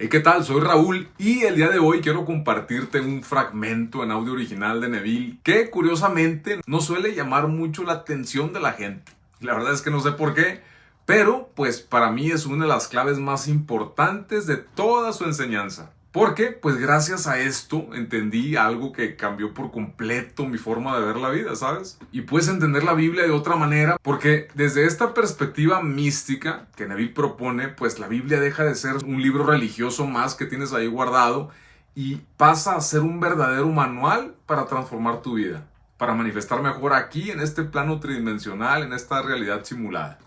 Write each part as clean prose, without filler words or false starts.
Hey, ¿qué tal? Soy Raúl y el día de hoy quiero compartirte un fragmento en audio original de Neville que curiosamente no suele llamar mucho la atención de la gente. La verdad es que no sé por qué, pero pues para mí es una de las claves más importantes de toda su enseñanza. Porque pues gracias a esto entendí algo que cambió por completo mi forma de ver la vida, ¿sabes? Y puedes entender la Biblia de otra manera porque desde esta perspectiva mística que Neville propone, pues la Biblia deja de ser un libro religioso más que tienes ahí guardado y pasa a ser un verdadero manual para transformar tu vida, para manifestar mejor aquí en este plano tridimensional, en esta realidad simulada.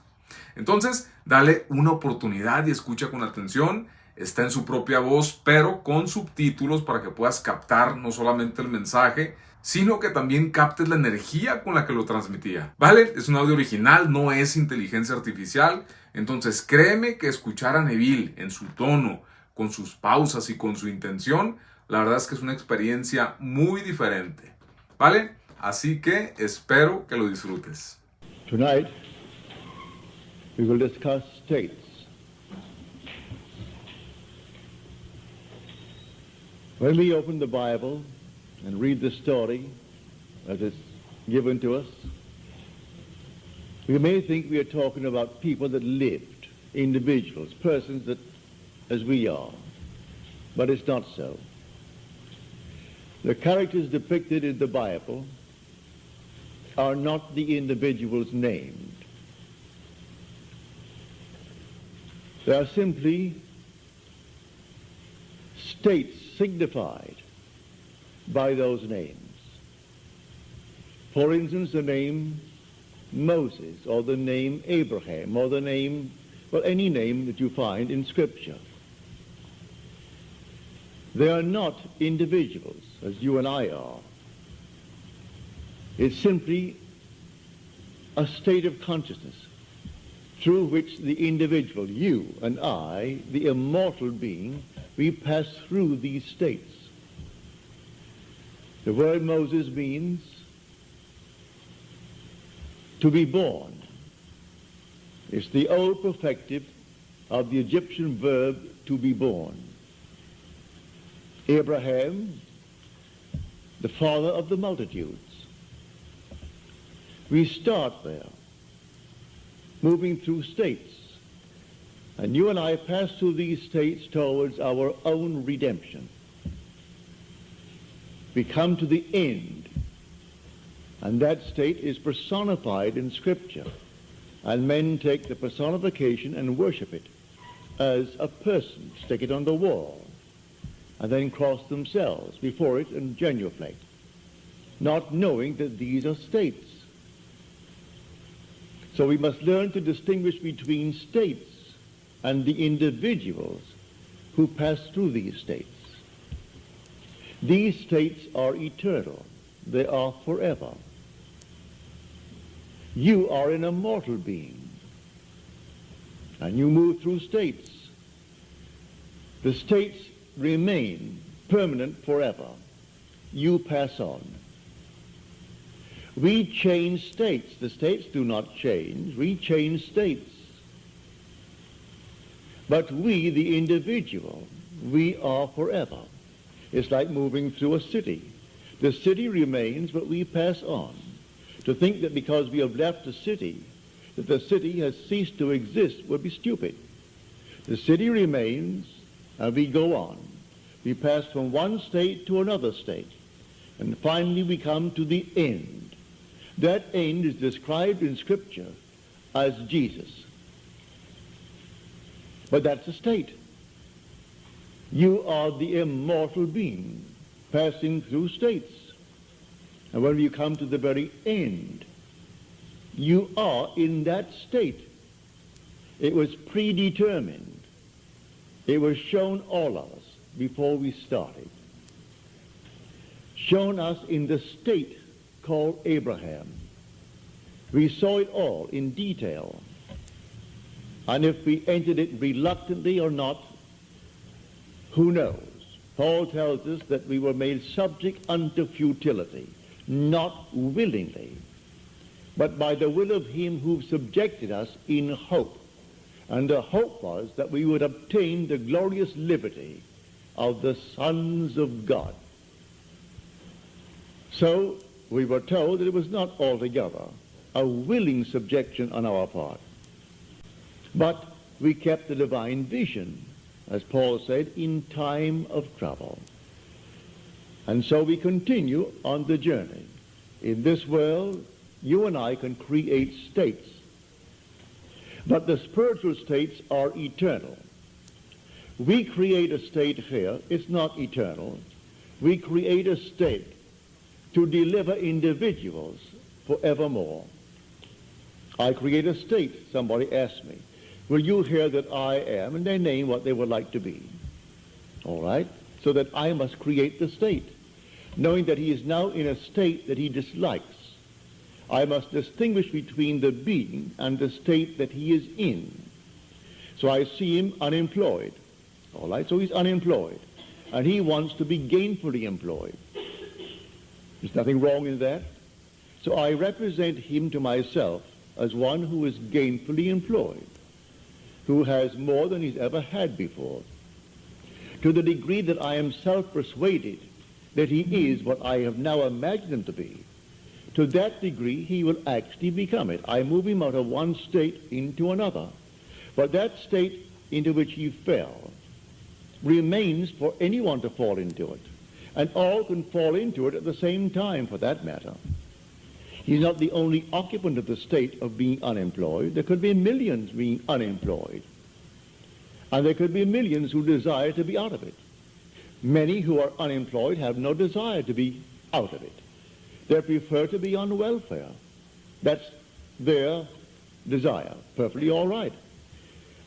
Entonces, dale una oportunidad y escucha con atención. Está en su propia voz, pero con subtítulos para que puedas captar no solamente el mensaje, sino que también captes la energía con la que lo transmitía. ¿Vale? Es un audio original, no es inteligencia artificial. Entonces, créeme que escuchar a Neville en su tono, con sus pausas y con su intención, la verdad es que es una experiencia muy diferente. ¿Vale? Así que espero que lo disfrutes. Tonight, we will discuss states. When we open the Bible and read the story as it's given to us, we may think we are talking about people that lived, individuals, persons that, as we are, but it's not so. The characters depicted in the Bible are not the individuals named. They are simply states signified by those names. For instance, the name Moses, or the name Abraham, or the name, well, any name that you find in Scripture. They are not individuals, as you and I are. It's simply a state of consciousness through which the individual, you and I, the immortal being, we pass through these states. The word Moses means to be born. It's the old perfective of the Egyptian verb to be born. Abraham, the father of the multitudes. We start there, moving through states. And you and I pass through these states towards our own redemption. We come to the end, and that state is personified in Scripture. And men take the personification and worship it as a person, stick it on the wall, and then cross themselves before it and genuflect, not knowing that these are states. So we must learn to distinguish between states and the individuals who pass through these states. These states are eternal. They are forever. You are an immortal being, and you move through states. The states remain permanent forever. You pass on. We change states. The states do not change. We change states. But we, the individual, we are forever. It's like moving through a city. The city remains, but we pass on. To think that because we have left the city, that the city has ceased to exist would be stupid. The city remains, and we go on. We pass from one state to another state, and finally we come to the end. That end is described in Scripture as Jesus. But that's a state. You are the immortal being passing through states. And when you come to the very end, you are in that state. It was predetermined. It was shown all of us before we started. Shown us in the state called Abraham. We saw it all in detail. And if we entered it reluctantly or not, who knows? Paul tells us that we were made subject unto futility, not willingly, but by the will of him who subjected us in hope. And the hope was that we would obtain the glorious liberty of the sons of God. So we were told that it was not altogether a willing subjection on our part, but we kept the divine vision, as Paul said, in time of trouble. And so we continue on the journey. In this world, you and I can create states, but the spiritual states are eternal. We create a state here, it's not eternal. We create a state to deliver individuals forevermore. I create a state, somebody asked me, will you hear that I am, and they name what they would like to be. All right? So that I must create the state, knowing that he is now in a state that he dislikes. I must distinguish between the being and the state that he is in. So I see him unemployed. All right? So he's unemployed, and he wants to be gainfully employed. There's nothing wrong in that. So I represent him to myself as one who is gainfully employed, who has more than he's ever had before. To the degree that I am self-persuaded that he is what I have now imagined him to be, to that degree he will actually become it. I move him out of one state into another. But that state into which he fell remains for anyone to fall into it. And all can fall into it at the same time, for that matter. He's not the only occupant of the state of being unemployed. There could be millions being unemployed. And there could be millions who desire to be out of it. Many who are unemployed have no desire to be out of it. They prefer to be on welfare. That's their desire. Perfectly all right.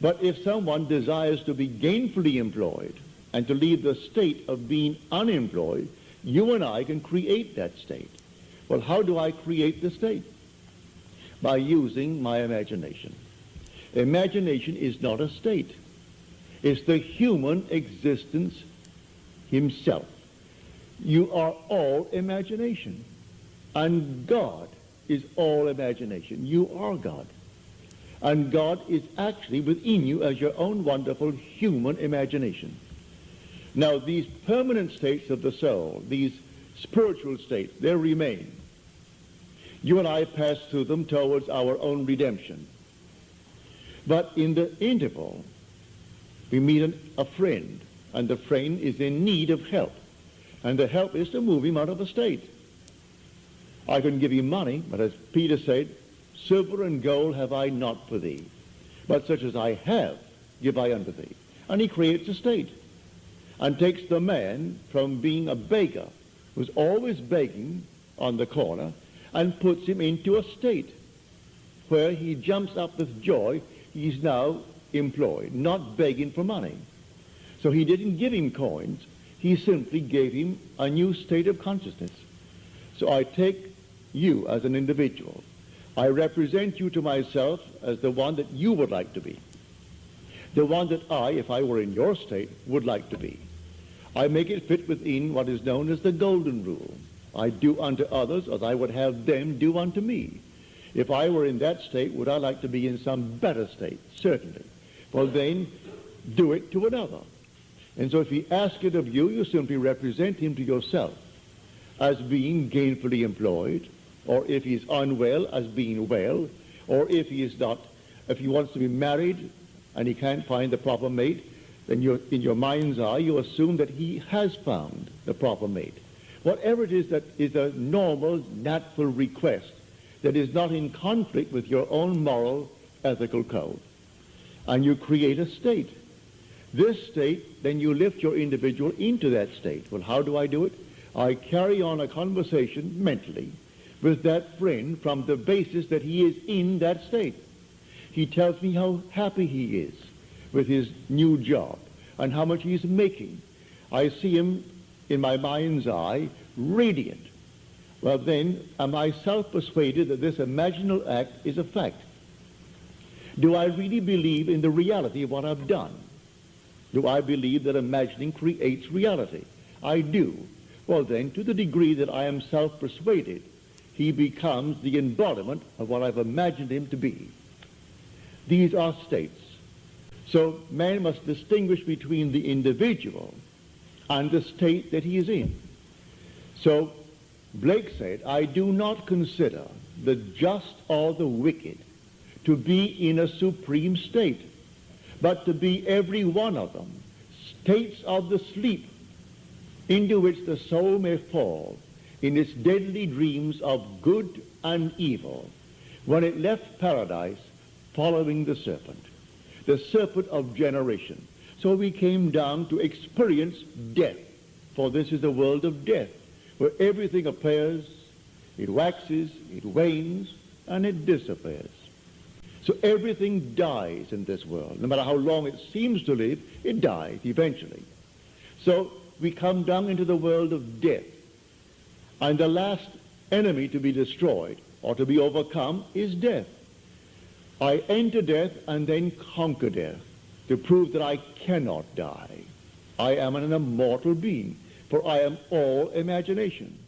But if someone desires to be gainfully employed and to leave the state of being unemployed, you and I can create that state. Well, how do I create the state? By using my imagination. Imagination is not a state. It's the human existence himself. You are all imagination. And God is all imagination. You are God. And God is actually within you as your own wonderful human imagination. Now, these permanent states of the soul, these spiritual states, they remain. You and I pass through them towards our own redemption. But in the interval, we meet a friend, and the friend is in need of help. And the help is to move him out of the state. I can give him money, but as Peter said, silver and gold have I not for thee, but such as I have give I unto thee. And he creates a state and takes the man from being a beggar, who's always begging on the corner, and puts him into a state where he jumps up with joy. He's now employed, not begging for money. So he didn't give him coins. He simply gave him a new state of consciousness. So I take you as an individual. I represent you to myself as the one that you would like to be. The one that I, if I were in your state, would like to be. I make it fit within what is known as the golden rule. I do unto others as I would have them do unto me. If I were in that state, would I like to be in some better state? Certainly. Well, then, do it to another. And so if he asks it of you, you simply represent him to yourself as being gainfully employed, or if he is unwell, as being well, or if he is not, if he wants to be married and he can't find the proper mate, then in your mind's eye, you assume that he has found the proper mate. Whatever it is that is a normal, natural request that is not in conflict with your own moral, ethical code. And you create a state. This state, then you lift your individual into that state. Well, how do I do it? I carry on a conversation mentally with that friend from the basis that he is in that state. He tells me how happy he is with his new job and how much he's making. I see him in my mind's eye radiant. Well, then, am I self-persuaded that this imaginal act is a fact? Do I really believe in the reality of what I've done? Do I believe that imagining creates reality? I do. Well, then, to the degree that I am self-persuaded, he becomes the embodiment of what I've imagined him to be. These are states. So man must distinguish between the individual and the state that he is in. So Blake said, I do not consider the just or the wicked to be in a supreme state, but to be every one of them states of the sleep into which the soul may fall in its deadly dreams of good and evil when it left paradise following the serpent of generation. So we came down to experience death, for this is the world of death, where everything appears, it waxes, it wanes, and it disappears. So everything dies in this world. No matter how long it seems to live, it dies eventually. So we come down into the world of death. And the last enemy to be destroyed or to be overcome is death. I enter death and then conquer death to prove that I cannot die. I am an immortal being, for I am all imagination.